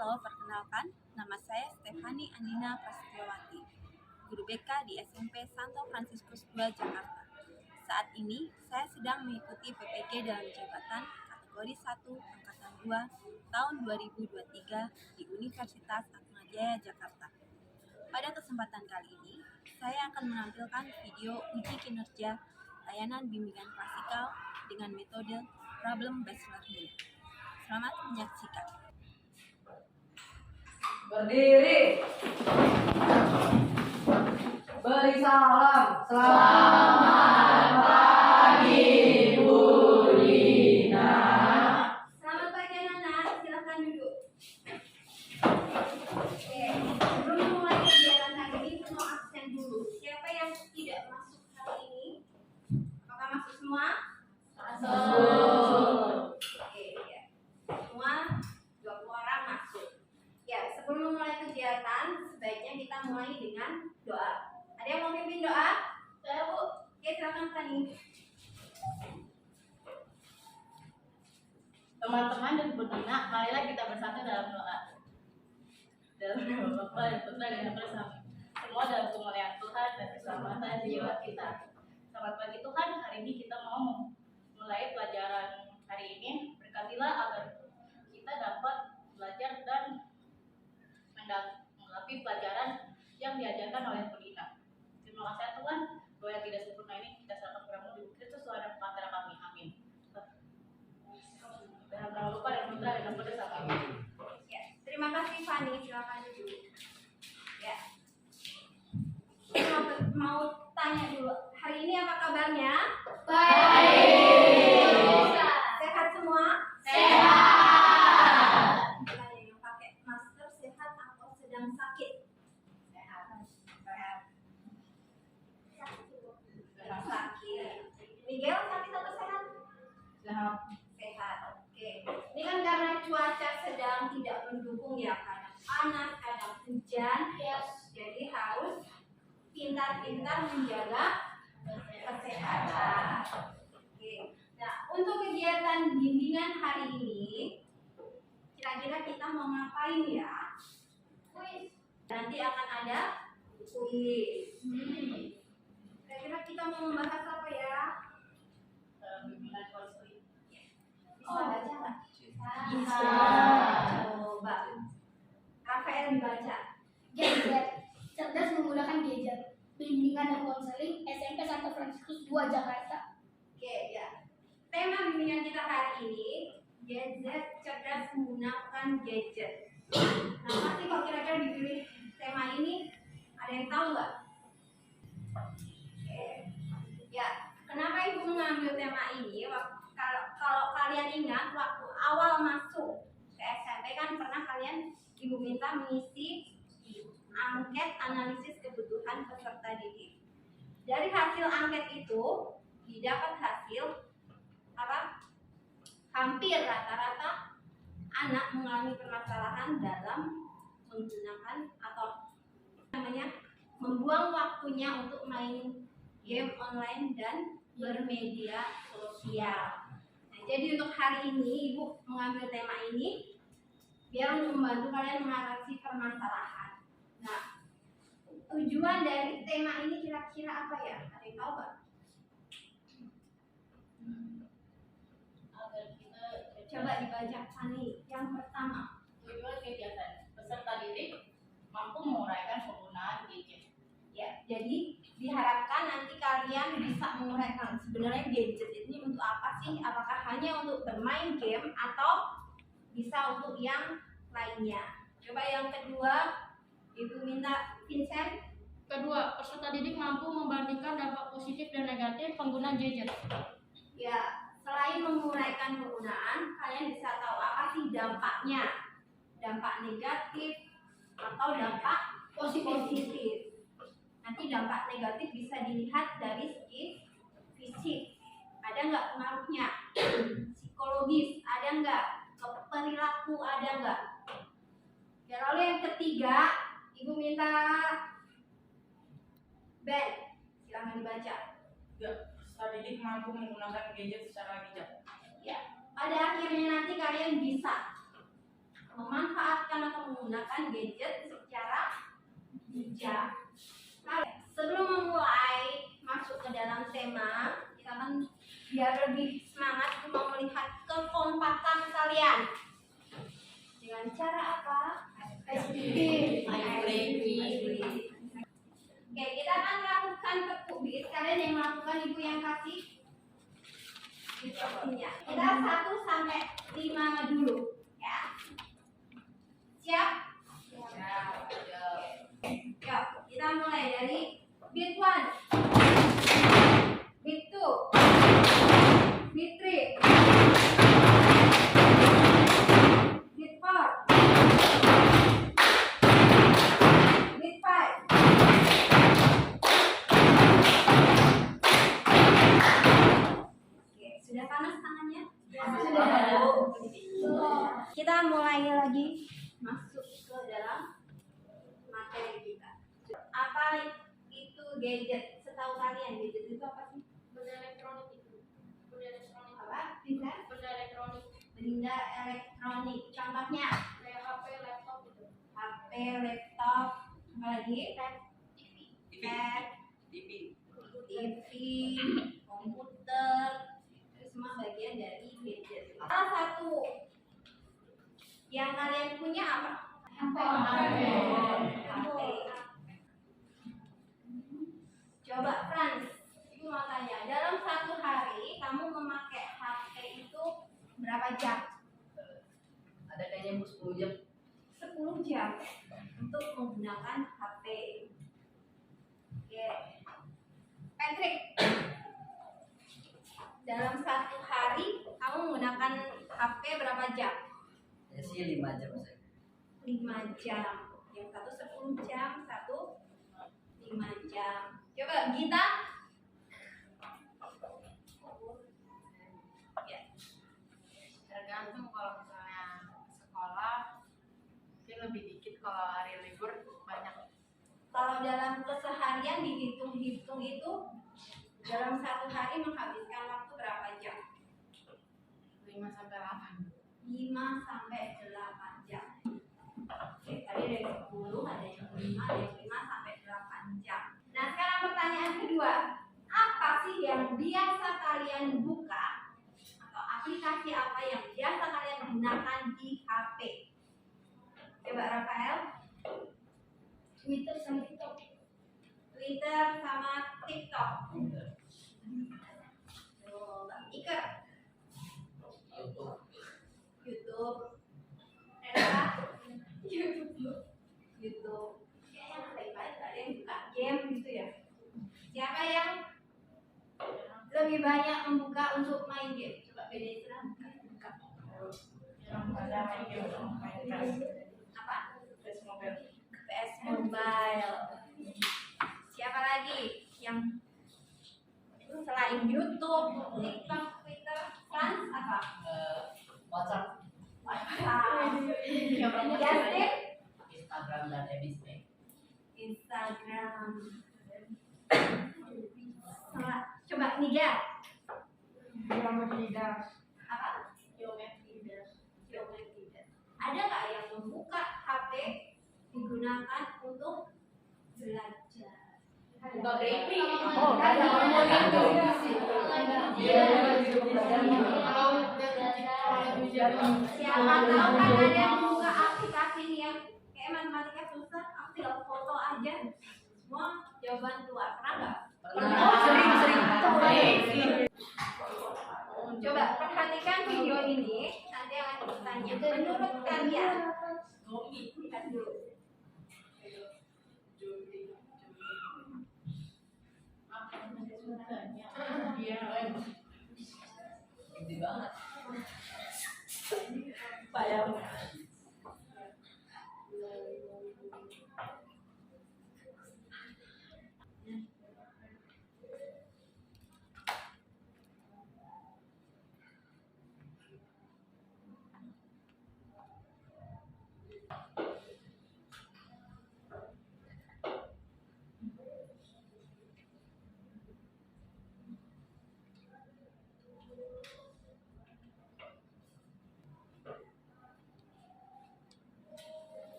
Halo, perkenalkan, nama saya Stefani Andina Prasetyawati, guru BK di SMP Santo Fransiskus II Jakarta. Saat ini, saya sedang mengikuti PPG dalam jabatan kategori 1 Angkatan 2 tahun 2023 di Universitas Atmajaya Jakarta. Pada kesempatan kali ini, saya akan menampilkan video uji kinerja layanan bimbingan klasikal dengan metode problem-based learning. Selamat menyaksikan. Berdiri. Beri salam. Selamat pagi, Bu Lina. Selamat pagi anak-anak, silakan duduk. Oke, sebelum mulai kegiatan hari ini, mau absen dulu. Siapa yang tidak masuk hari ini? Apakah masuk semua? Masuk. Oke, ya. Semua 20 orang masuk. Ya, sebelum memulai kegiatan, sebaiknya kita mulai dengan doa. Ada yang mau pimpin doa? Saya, Bu. Oke, silakan Fani. Teman-teman dan Bu Lina, marilah kita bersatu dalam doa. Dalam nama Bapa dan Putra dan Roh Kudus. Semua dalam kemuliaan Tuhan dan keselamatan jiwa kita. Selamat pagi Tuhan, hari ini kita mau mulai pelajaran hari ini. Berkatilah agar kita dapat belajar dan menggenapi pelajaran yang diajarkan oleh Bu Lina. Terima kasih Tuhan, doa yang tidak sempurna ini kita serahkan padamu di Kristus Tuhan dan Pengantar kami. Amin. Dalam nama Bapa dan Putra dan Roh Kudus. Amin. Ya, terima kasih Fani, silakan duduk. Ya. Saya mau tanya dulu, hari ini apa kabarnya? Baik. Sehat semua? Sehat. Yang pakai masker sehat atau sedang sakit? Sehat. Sakit. Miguel sakit atau sehat? Sehat. Sehat. Oke. Ini kan karena cuaca sedang tidak mendukung ya, kadang panas, kadang hujan. Jadi harus pintar-pintar menjaga kesehatan. Oke. Nah, untuk kegiatan bimbingan hari ini, kira-kira kita mau ngapain ya? Kuis. Nanti akan ada kuis. Kira-kira kita mau membahas apa ya? Bimbingan konseling. Bisa baca nggak? Bisa. Coba. Rafael dibaca. Gadget, cerdas menggunakan gadget. Bimbingan dan konseling SMP Santo Fransiskus II Jakarta. Oke, ya. Tema bimbingan kita hari ini, gadget cerdas menggunakan gadget. Kenapa sih kok kira-kira dipilih tema ini? Ada yang tahu nggak? Oke. Ya, kenapa Ibu mengambil tema ini? Kalau kalian ingat, waktu awal masuk ke SMP kan pernah kalian Ibu minta mengisi angket analisis kebutuhan peserta didik. Dari hasil angket itu didapat hasil apa? Hampir rata-rata anak mengalami permasalahan dalam menggunakan atau membuang waktunya untuk main game online dan bermedia sosial. Nah, jadi untuk hari ini Ibu mengambil tema ini biar untuk membantu kalian mengatasi permasalahan. Nah, tujuan dari tema ini kira-kira apa ya? Ada yang tahu nggak? Agar kita Coba dibaca Fani. Yang pertama, tujuan kegiatan peserta didik mampu menguraikan penggunaan gadget. ya, jadi diharapkan nanti kalian bisa menguraikan sebenarnya gadget ini untuk apa sih? Apakah hanya untuk bermain game atau bisa untuk yang lainnya? Coba yang kedua, Ibu minta Vincent. Kedua, peserta didik mampu membandingkan dampak positif dan negatif penggunaan gadget. Ya, selain menguraikan penggunaan, kalian bisa tahu apa sih dampaknya? Dampak negatif atau dampak positif. Nanti dampak negatif bisa dilihat dari segi fisik. Ada nggak pengaruhnya? Psikologis, ada nggak? Perilaku, ada nggak? Ya, lalu yang ketiga, Ibu minta Ben, silahkan dibaca. Ya, peserta didik mampu menggunakan gadget secara bijak. Ya, pada akhirnya nanti kalian bisa memanfaatkan atau menggunakan gadget secara bijak. Nah, sebelum memulai masuk ke dalam tema, kita kan biar lebih semangat mau melihat kekompakan kalian. Dengan cara apa? Icebreaking. Oke, kita akan melakukan tepuk beat. Kalian yang melakukan, ibu yang kasih instruksinya. Kita 1 sampai 5 dulu, ya. Siap? Yuk, kita mulai dari beat 1, beat 2, beat 3, beat 4, beat 5. Oke, sudah panas tangannya? Sudah. Kita mulai lagi masuk ke dalam materi kita. Apa itu gadget? Setahu kalian gadget itu apa sih? Benda elektronik itu. Benda elektronik. Apa? Bisa? Benda elektronik. Benda elektronik. Contohnya Kayak HP, laptop gitu. HP, laptop, apa lagi? Tab, TV. TV, komputer, itu semua bagian dari gadget. Salah satu yang kalian punya apa? HP. HP. Coba Frans, ibu mau tanya, dalam satu hari kamu memakai HP itu berapa jam? Ada kayaknya 10 jam. 10 jam untuk menggunakan HP. Oke. Patrick, dalam satu hari kamu menggunakan HP berapa jam? Ya sih 5 jam saya. 5 jam. Yang satu 10 jam, satu 5 jam. Coba Gita. Ya. Tergantung, kalau misalnya sekolah mungkin lebih dikit, kalau hari libur banyak. Kalau dalam keseharian dihitung-hitung itu dalam satu hari menghabiskan waktu berapa jam? 5 sampai 8. 5 sampai 8 jam. Oke, tadi ada yang 10, ada yang 5, ada yang 5 sampai 8 jam. Nah, sekarang pertanyaan kedua. Apa sih yang biasa kalian buka? Atau aplikasi apa yang biasa kalian gunakan di HP? Coba Rafael. Twitter sama TikTok. Twitter sama TikTok. Oh, Mbak Ika. YouTube. Ada YouTube. Kayaknya baik-baik ada yang buka game gitu ya. Siapa yang lebih banyak membuka untuk main game? Coba bedain buka. Apa? PS Mobile. Siapa lagi yang selain YouTube, TikTok, Twitter, Frans apa? WhatsApp, Justin? Instagram dan Ebisme. Instagram. Coba Niga. Apa? Geometri. Ada nggak yang membuka HP digunakan untuk belajar? Buka gaming. Oh, ada orang itu. Siapa tahu kan ada yang membuka aplikasi yang kayak matematika susah, aku tinggal foto aja, semua jawaban keluar. Pernah nggak? Sering. Coba perhatikan video ini, nanti akan bertanya. Menurut kalian, lihat dulu. Gede banget. Bayang.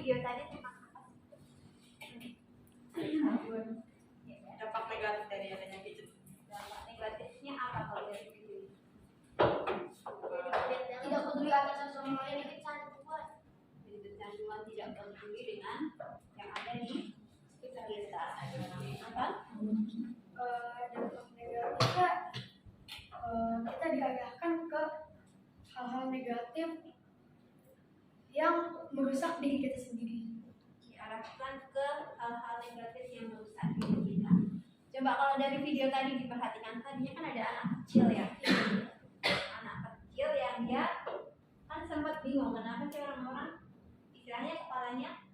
video tadi tentang apa? Dampak negatif dari adanya gadget. Dampak negatifnya apa kalau dari video ini? Tidak peduli atas sosial media ini kecanduan. Jadi kecanduan tidak peduli dengan yang ada di sekitar kita. Apa? Dampak negatifnya kita diarahkan ke hal-hal negatif yang merusak diri kita sendiri. Diarahkan ke hal-hal negatif yang merusak diri kita. Coba kalau dari video tadi diperhatikan, tadinya kan ada anak kecil ya. Anak kecil yang dia kan sempat bingung kenapa sih orang-orang istilahnya kepalanya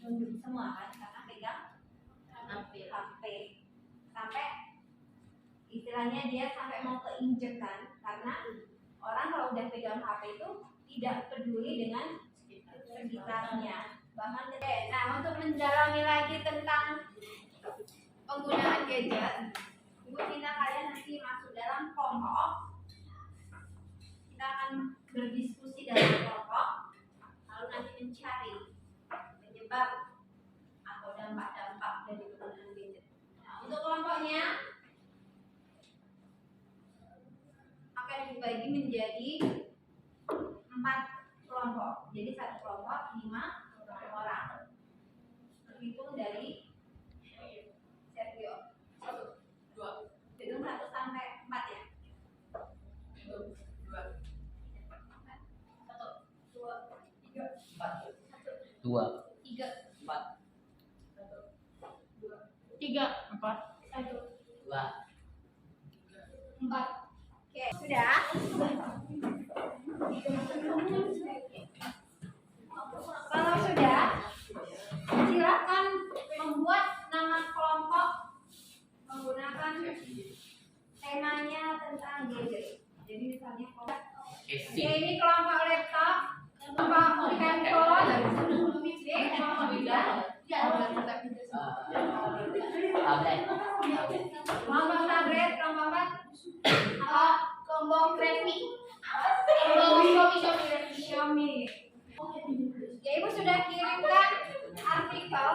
nunduk semua kan karena pegang HP. Sampai istilahnya dia sampai mau keinjek kan karena orang kalau udah pegang HP itu tidak peduli dengan sekitarnya. Bahkan nah untuk mendalami lagi tentang penggunaan gadget, Ibu minta kalian nanti masuk dalam kelompok. Kita akan berdiskusi dalam kelompok, lalu nanti mencari penyebab atau dampak-dampak dari penggunaan gadget. Nah, untuk kelompoknya akan dibagi menjadi 4 kelompok. Jadi satu kelompok 5 orang. Terhitung dari Sergio. 2. Hitung 1 sampai 4 ya. 2. 2, 4. 3, 4. 3, 2. 4. Oke, sudah. Kalau sudah, silakan membuat nama kelompok menggunakan temanya tentang gadget. Jadi misalnya kelompok Casing. ini kelompok laptop, kelompok handphone, B kelompok bidang, Tablet. kelompok tablet, kelompok apa? Kelompok grafik. Xiaomi. Ya, Ibu sudah kirimkan artikel.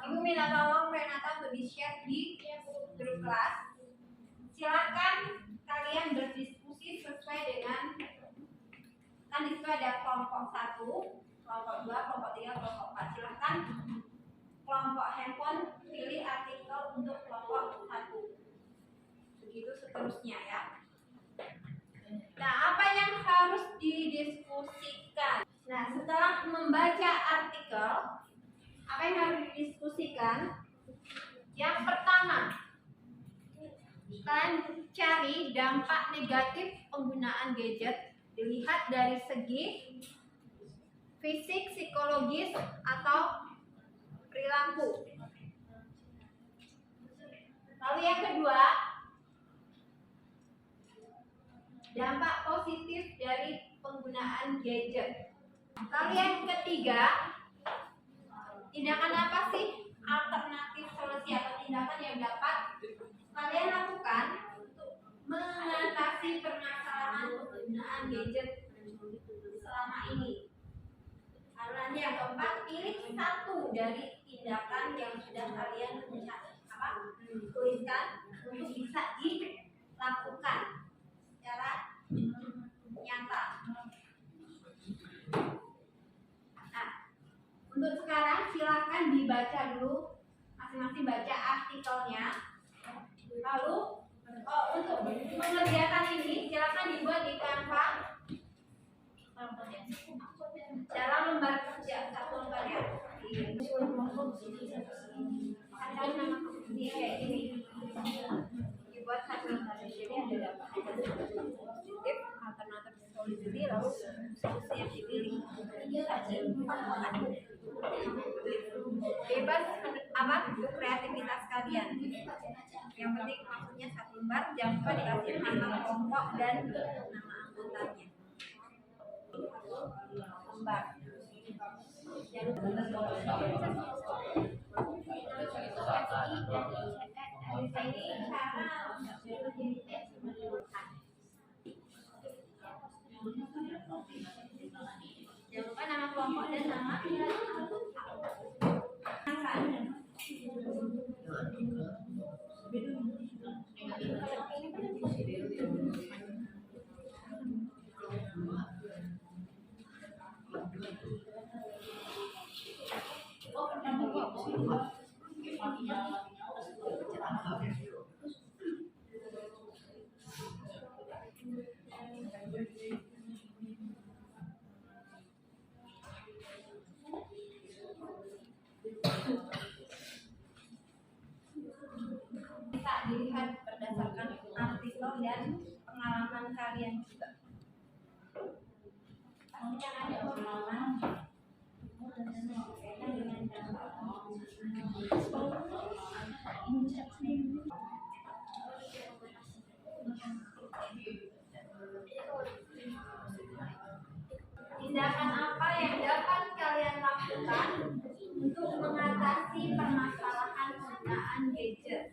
Ibu minta tolong Renata untuk di-share di grup kelas. Silakan kalian berdiskusi sesuai dengan kan di situ ada kelompok 1, kelompok 2, kelompok 3, kelompok 4. Silakan kelompok handphone pilih artikel untuk kelompok 1. Begitu seterusnya ya. Nah, apa yang harus didiskusikan? Nah, setelah membaca artikel, apa yang harus didiskusikan? Yang pertama, kalian cari dampak negatif penggunaan gadget dilihat dari segi fisik, psikologis, atau perilaku. Lalu yang kedua, dampak positif dari penggunaan gadget. Lalu yang ketiga, tindakan apa sih alternatif solusi atau tindakan yang dapat kalian lakukan untuk mengatasi permasalahan penggunaan gadget selama ini. Lalu nanti yang keempat, pilih satu dari tindakan yang sudah kalian tuliskan untuk bisa dilakukan secara nyata. Nah, untuk sekarang silakan dibaca dulu, masing-masing baca artikelnya. Lalu untuk mengerjakan ini silakan dibuat di Canva dalam lembar kerja, satu lembar ya. Ada nama ini kayak gini. Dibuat satu lembar. Jadi ada dampak positif, alternatif solusi, lalu solusi yang dipilih. Bebas apa kreativitas kalian. Yang penting maksudnya satu lembar, jangan lupa dikasih nama kelompok dan nama anggotanya. Lembar. Jangan lupa nama kelompok dan nama dan pengalaman kalian juga. Pasti kan ada pengalaman berkaitan dengan dampak. Tindakan apa yang dapat kalian lakukan untuk mengatasi permasalahan penggunaan gadget?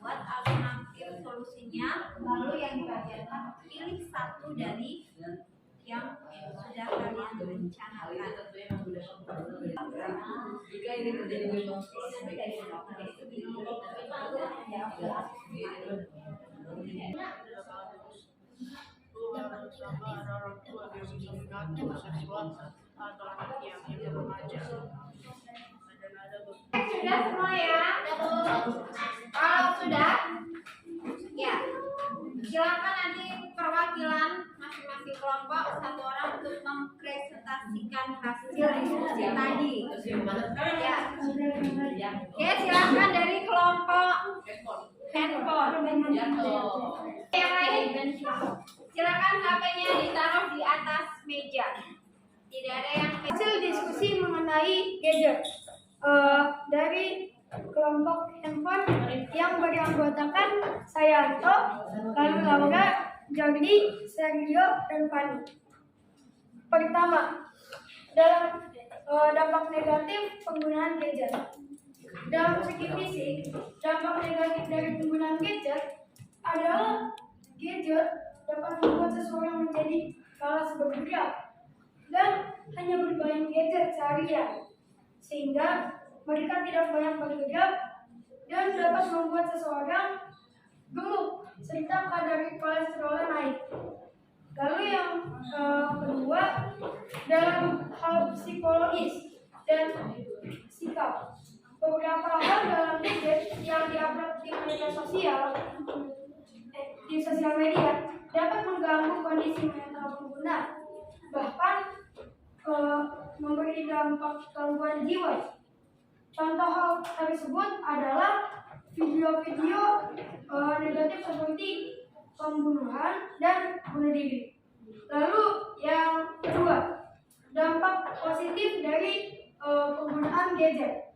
Buat alternatif solusinya, lalu yang dibagikan pilih satu dari yang sudah kalian rencanakan. Jika ini terjadi di Bersama orang tua yang bisa mengatur sesuatu atau anak yang remaja. Sudah semua ya? Kalau sudah, ya silakan nanti perwakilan masing-masing kelompok satu orang untuk mempresentasikan hasil diskusi tadi. Ya. Oke, silakan dari kelompok handphone. Yang lain, silakan HP-nya ditaruh di atas meja. Tidak ada yang Hasil diskusi mengenai gadget dari kelompok handphone yang beranggotakan saya Anto, lalu Laura, Jordi, Sergio, dan Fani. Pertama, dalam dampak negatif penggunaan gadget. Dalam segi fisik, dampak negatif dari penggunaan gadget adalah gadget dapat membuat seseorang menjadi malas bergerak dan hanya bermain gadget seharian, sehingga mereka tidak banyak bergerak dan dapat membuat seseorang gemuk serta kadar kolesterol naik. Lalu yang kedua, dalam hal psikologis dan sikap, beberapa hal dalam gadget yang diupload di media sosial di sosial media dapat mengganggu kondisi mental pengguna, bahkan memberi dampak gangguan jiwa. Contoh hal tersebut adalah video-video negatif seperti pembunuhan dan bunuh diri. Lalu yang kedua, dampak positif dari penggunaan gadget.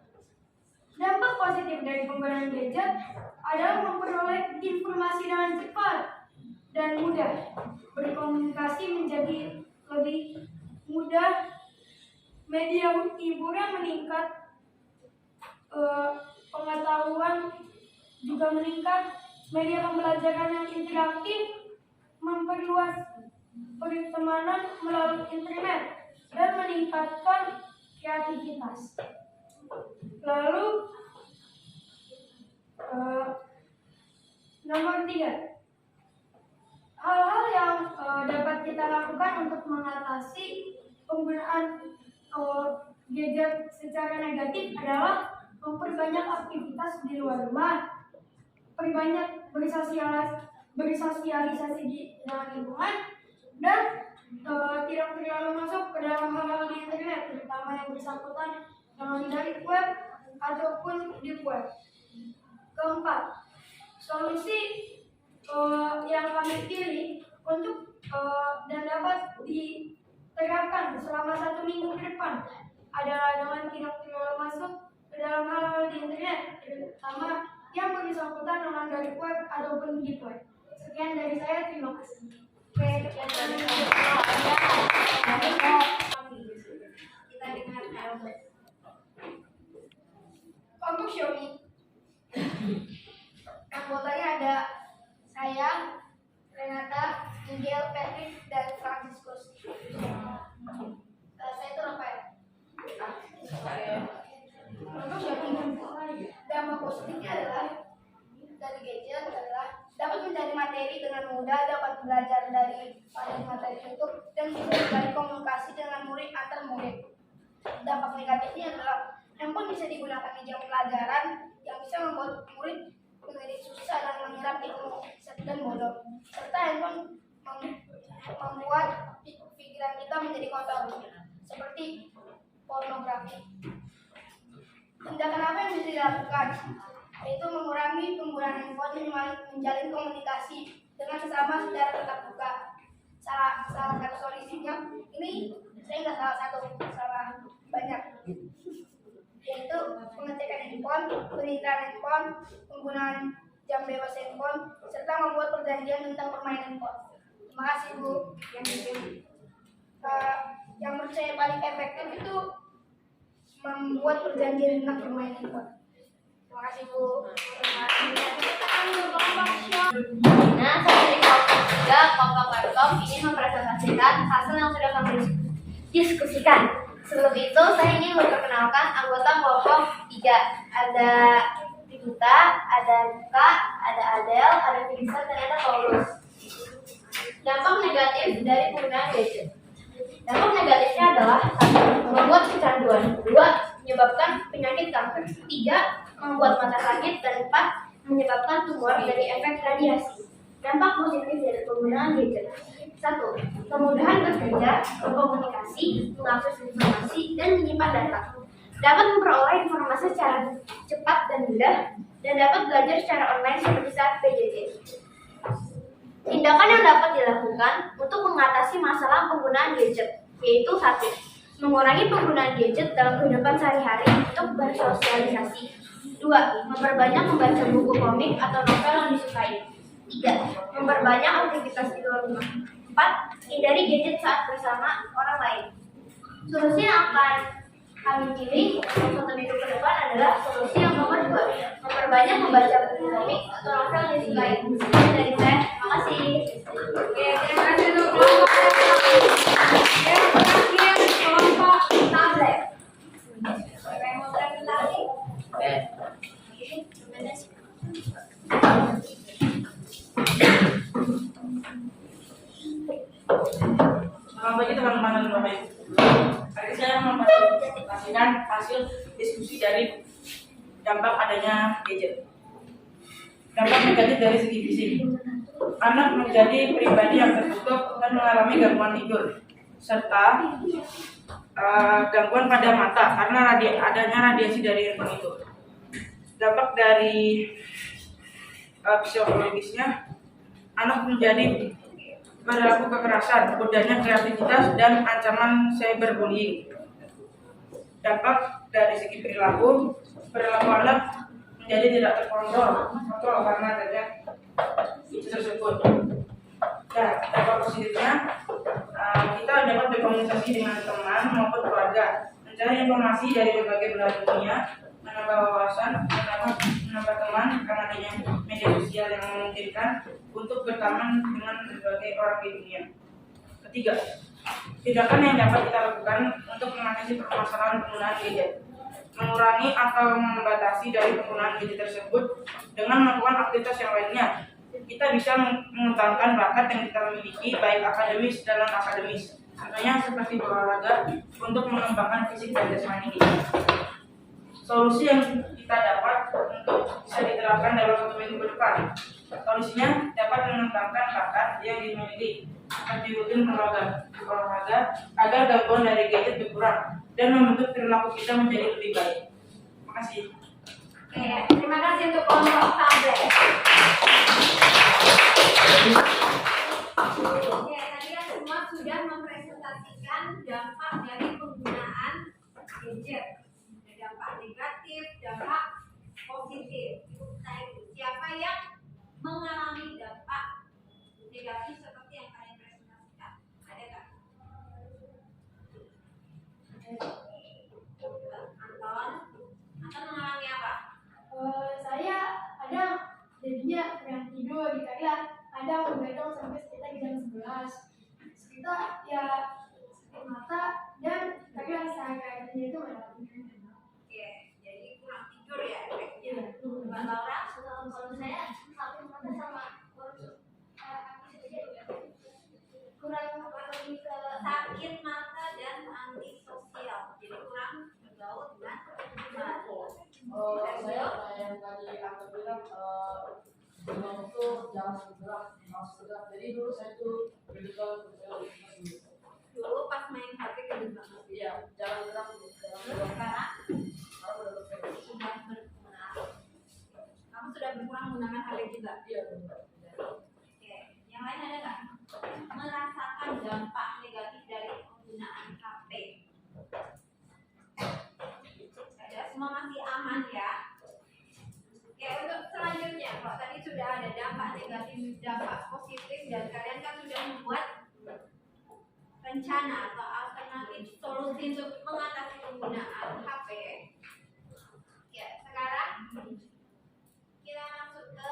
Dampak positif dari penggunaan gadget adalah memperoleh informasi dengan cepat dan mudah. Berkomunikasi menjadi lebih mudah, media hiburan meningkat, pengetahuan juga meningkat, media pembelajaran yang interaktif, memperluas pertemanan melalui internet, dan meningkatkan kreativitas. Lalu nomor 3, hal-hal yang dapat kita lakukan untuk mengatasi penggunaan gadget secara negatif adalah memperbanyak aktivitas di luar rumah, perbanyak bersosialisasi dengan lingkungan, dan tidak terlalu masuk ke dalam hal-hal di internet, terutama yang bersangkutan dengan dari web ataupun di web. Keempat, solusi yang kami pilih untuk dan dapat diterapkan selama 1 minggu ke depan adalah dengan tidak terlalu masuk ke dalam hal-hal di internet, terutama yang bersangkutan dengan dari web ataupun di web. Sekian dari saya, terima kasih. kita dengarkan. Kelompok Xiaomi. Anggotanya ada saya, Renata, Miguel, Patrick, dan Franciscus. Saya itu Rafael. Kelompok Xiaomi. Dampak positifnya adalah dari gadget adalah dapat mencari materi dengan mudah, dapat belajar dari materi YouTube, dan bisa mencari komunikasi dengan murid antar murid. Dampak negatifnya adalah handphone bisa digunakan di jam pelajaran yang bisa membuat murid menjadi susah dan menyerap ilmu dan bodoh. Serta handphone membuat pikiran kita menjadi kotor, seperti pornografi. Tindakan apa yang bisa dilakukan? yaitu mengurangi penggunaan handphone dan menjalin komunikasi dengan sesama secara tatap muka. Salah satu solusinya ini saya nggak salah satu, salah banyak, yaitu pengecekan handphone, perintilan handphone, penggunaan jam bebas handphone, serta membuat perjanjian tentang permainan handphone. Terima kasih Bu. Yang menurut saya paling efektif itu membuat perjanjian tentang permainan handphone. Terima kasih Bu. Nah, saya dari kelompok 3, kelompok Webcom ingin mempresentasikan hasil yang sudah kami diskusikan. Sebelum itu, saya ingin memperkenalkan anggota kelompok 3. Ada Tivita, ada Luka, ada Adel, ada Vincent, dan ada Paulus. Dampak negatif dari penggunaan gadget. Dampak negatifnya adalah 1. Membuat kecanduan. 2. Menyebabkan penyakit kanker. 3. Membuat mata sakit. Dan 4. Menyebabkan tumor dari efek radiasi. Dampak positif dari penggunaan gadget. 1. Kemudahan bekerja, berkomunikasi, mengakses informasi, dan menyimpan data. Dapat memperoleh informasi secara cepat dan mudah, dan dapat belajar secara online seperti saat PJJ. Tindakan yang dapat dilakukan untuk mengatasi masalah penggunaan gadget, yaitu 1. Mengurangi penggunaan gadget dalam kehidupan sehari-hari untuk bersosialisasi. 2. Memperbanyak membaca buku komik atau novel yang disukai. 3. Memperbanyak aktivitas di luar rumah. 4. Hindari gadget saat bersama orang lain. Solusi yang akan kami pilih untuk 1 minggu ke depan adalah solusi yang nomor 2. Memperbanyak membaca buku komik atau novel yang disukai. Sekian dari saya. Terima kasih. Oke, terima kasih untuk kelompok yang terakhir kelompok tablet. Siapa yang mau presentasi? Oke. Selamat pagi teman-teman dan Bapak Ibu. Hari ini saya mempresentasikan hasil diskusi dari dampak adanya gadget. Dampak negatif dari segi fisik. Anak menjadi pribadi yang tertutup dan mengalami gangguan tidur serta gangguan pada mata karena adanya radiasi dari handphone itu. Dampak dari psikologisnya, anak menjadi berlaku kekerasan, mudahnya kreativitas, dan ancaman cyberbullying. Dampak dari segi perilaku anak menjadi tidak terkontrol karena adanya itu tersebut. Dan dampak positifnya, kita dapat berkomunikasi dengan teman maupun keluarga, mencari informasi dari berbagai belahan dunia, menambah wawasan, menambah teman karena adanya media sosial yang memungkinkan untuk berteman dengan berbagai orang di dunia. Ketiga, tindakan yang dapat kita lakukan untuk mengatasi permasalahan penggunaan gadget. Mengurangi atau membatasi dari penggunaan gadget tersebut dengan melakukan aktivitas yang lainnya. Kita bisa mengembangkan bakat yang kita miliki baik akademis dan non akademis. Contohnya seperti berolahraga untuk mengembangkan fisik dan jasmani kita. Solusi yang kita dapat untuk bisa diterapkan dalam 1 minggu ke depan. Solusinya dapat mengembangkan bakat yang dimiliki seperti rutin berolahraga agar gangguan dari gadget berkurang dan membentuk perilaku kita menjadi lebih baik. Terima kasih. Oke, terima kasih untuk kelompok tablet. Oke, tadi kan semua sudah mempresentasikan dampak dari penggunaan gadget. Ada dampak negatif, dampak positif. Siapa yang mengalami dampak negatif seperti yang kalian presentasikan? Ada nggak? Anton mengalami apa? Saya kadang jadinya kurang tidur di kadang begadang sampai sekitar jam 11. Sekitar ya sakit mata dan kadang saya itu ada. Oke, jadi kurang tidur ya efeknya. Mbak Laura, kalau saya sakit mata sama kurang lebih ke sakit mata dan antisosial, jadi kurang bergaul dengan Saya yang tadi aku bilang memang itu jangan bergerak, harus bergerak. Jadi dulu saya tuh medical dulu pas main HP kedua banget. iya jangan bergerak dulu, jangan bergerak. Sekarang Sekarang udah bergerak. sudah bergerak. berkurang menggunakan HP kita. Iya. Oke, yang lain ada nggak? Merasakan dampak negatif dari penggunaan HP. Ada, semua masih aman ya. Oke, untuk selanjutnya, kalau tadi sudah ada dampak negatif, dampak positif, dan kalian kan sudah membuat rencana atau alternatif solusi untuk mengatasi penggunaan HP. Ya, sekarang kita masuk ke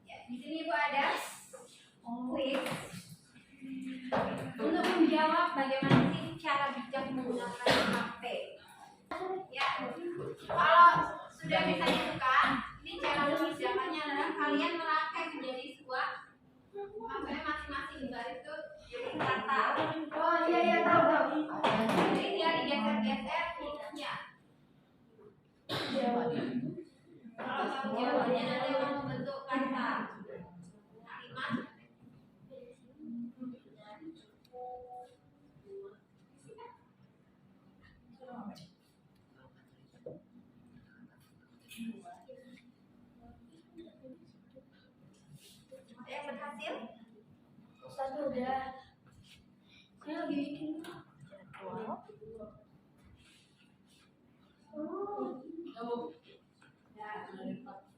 ya, di sini Bu ada quiz untuk menjawab bagaimana sih cara bijak menggunakan HP. Ya, kalau sudah bisa dibuka, ini cara mengerjakannya adalah kalian merangkai menjadi sebuah HP masing-masing garis itu jadi kata. Oh iya tahu. Jadi dia digeser-geser hurufnya. Kalau tahu jawabannya nanti akan membentuk kata. Kalimat. Ada yang berhasil? Satu udah. Saya lagi bikin. Ya.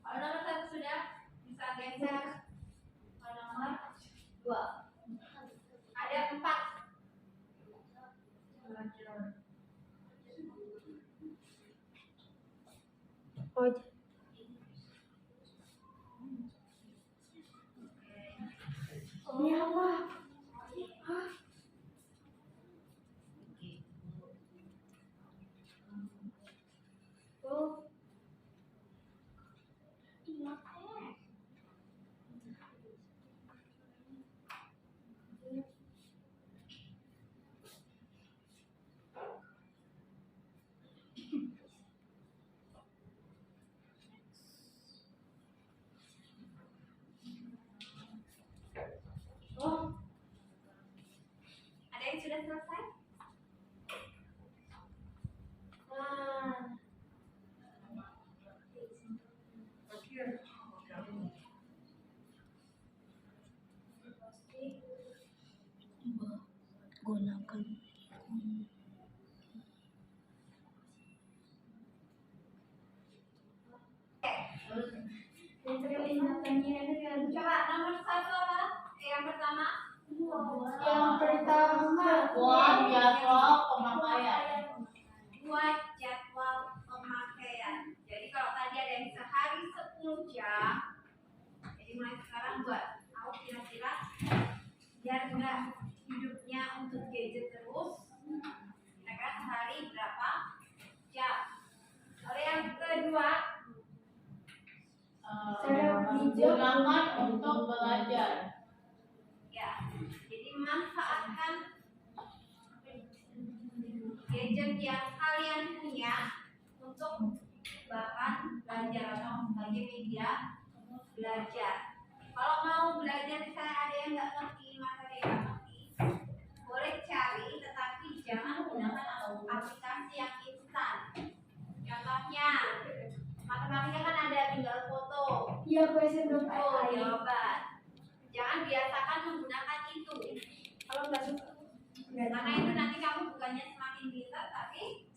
Kalau nomor 1 sudah bisa geser ke nomor 2. Ada 4. Oh. Ini apa? Hah? Oh. Oh. Ada yang sudah selesai? Nah. Coba nomor 1 apa? Yang pertama. Yang pertama. Buat jadwal pemakaian. Buat jadwal pemakaian. Jadi kalau tadi ada yang sehari 10 jam, jadi mulai sekarang buat tahu kira-kira biar enggak hidupnya untuk gadget terus, kira-kira sehari berapa jam. Lalu yang kedua, Gunakan untuk belajar. ya, jadi manfaatkan gadget yang kalian punya untuk bahan belajar atau sebagai media belajar. Kalau mau belajar misalnya ada yang nggak ngerti materi yang nggak ngerti, boleh cari, tetapi jangan gunakan aplikasi yang instan. Contohnya matematika kan ada tinggal foto, Iya, question.ai. jawaban. Jangan biasakan menggunakan itu. Kalau nggak suka. Karena itu nanti kamu bukannya semakin pintar, tapi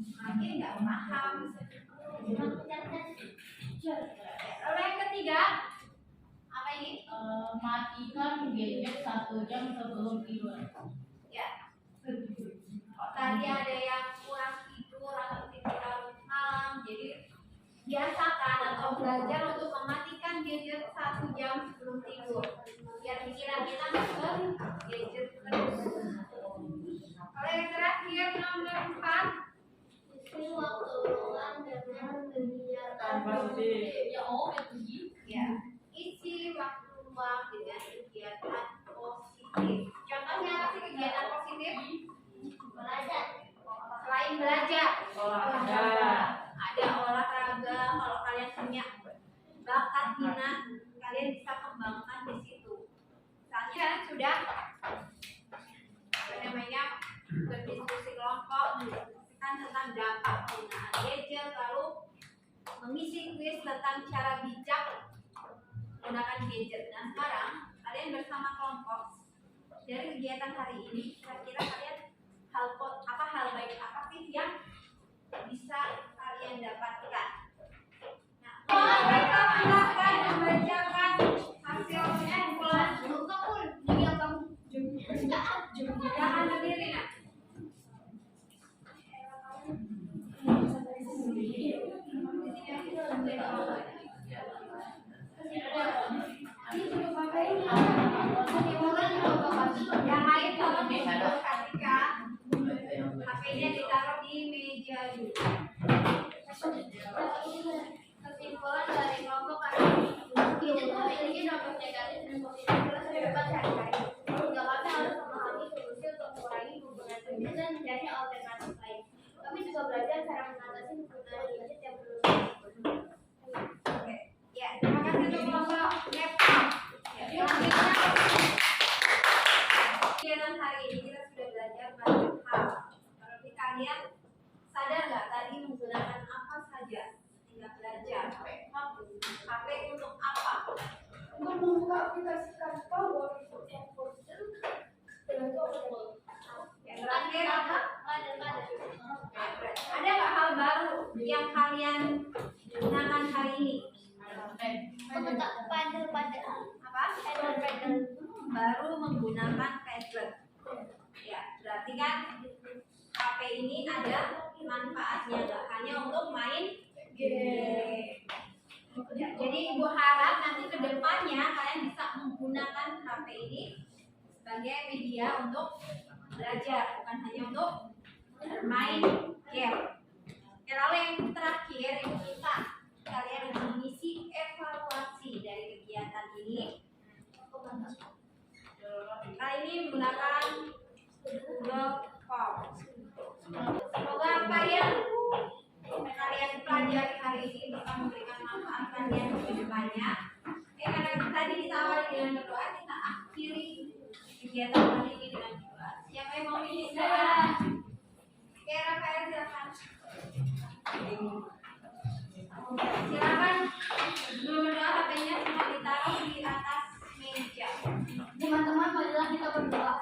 semakin nggak paham. Lalu yang ketiga, apa ini? Matikan gadget 1 jam sebelum tidur. Ya. Oh, tadi ada yang kurang tidur atau tidur larut malam, jadi biasakan atau belajar untuk mematikan gadget 1 jam sebelum tidur, biar pikiran kita nggak ke gadget terus. Kalau yang terakhir nomor 4, Isi waktu luang dengan kegiatan positif. Ya oh ya pergi. ya, isi waktu luang dengan kegiatan positif. Contohnya apa sih kegiatan positif? belajar. Selain belajar, Olahraga. ada olahraga. Kalau kalian punya bakat minat, kalian bisa kembangkan di situ. Misalnya kalian sudah apa namanya berdiskusi kelompok, mendiskusikan tentang dampak penggunaan gadget, lalu mengisi quiz tentang cara bijak menggunakan gadget. Nah sekarang kalian bersama kelompok dari kegiatan hari ini, kira-kira kalian hal baik apa sih yang bisa kalian dapatkan? Nah, mereka silakan membacakan hasilnya kumpulan. Jangan berdiri nak. Yang lain tolong diperhatikan. HP-nya ditaruh di meja dulu. Kesimpulan dari kelompok gadget memiliki dampak negatif dan positif plus terdapat hari-hari. Sehingga kami harus memahami solusi untuk mengurangi penggunaan gadget dan mencari alternatif lain. Kami juga belajar cara mengatasi penggunaan gadget yang berlebihan. Oke, ya terima kasih untuk kelompok laptop. Ya, selanjutnya kegiatan hari ini kita sudah belajar banyak hal. Tapi kalian sadar nggak tadi menggunakan apa saja ketika belajar? HP untuk apa? Untuk membuka aplikasi kantor, Yang terakhir apa? Ada nggak hal baru yang kalian gunakan hari ini? Apa? Baru menggunakan padlet. Ya, berarti kan HP ini ada manfaatnya, nggak hanya untuk main game. Ya, jadi ibu harap nanti kedepannya kalian bisa menggunakan HP ini sebagai media untuk belajar, bukan hanya untuk bermain game. Ya, lalu yang terakhir itu kalian harus mengisi evaluasi dari kegiatan ini. Kali ini menggunakan Google Form. Semoga apa yang kalian pelajari hari ini bisa memberikan manfaat kalian ke depannya. Karena tadi kita awali dengan berdoa, kita akhiri kegiatan hari ini dengan doa. Siapa yang mau pilih doa? Oke, Rafael silakan. Silakan sebelum berdoa HP-nya semua ditaruh di atas meja. teman-teman, marilah kita berdoa.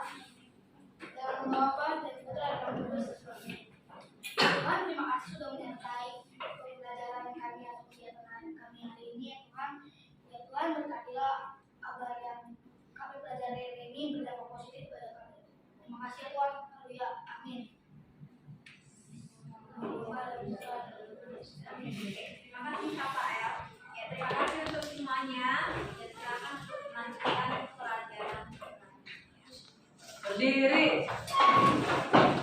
Dalam Bapa dan Putra dan Roh Kudus. Tuhan, terima kasih sudah menyertai pembelajaran kami atau kegiatan kami hari ini ya Tuhan. Ya Tuhan, berkatilah agar yang kami pelajari hari ini berdampak positif pada kami. Terima kasih ya Tuhan. Haleluya. Amin. Amin.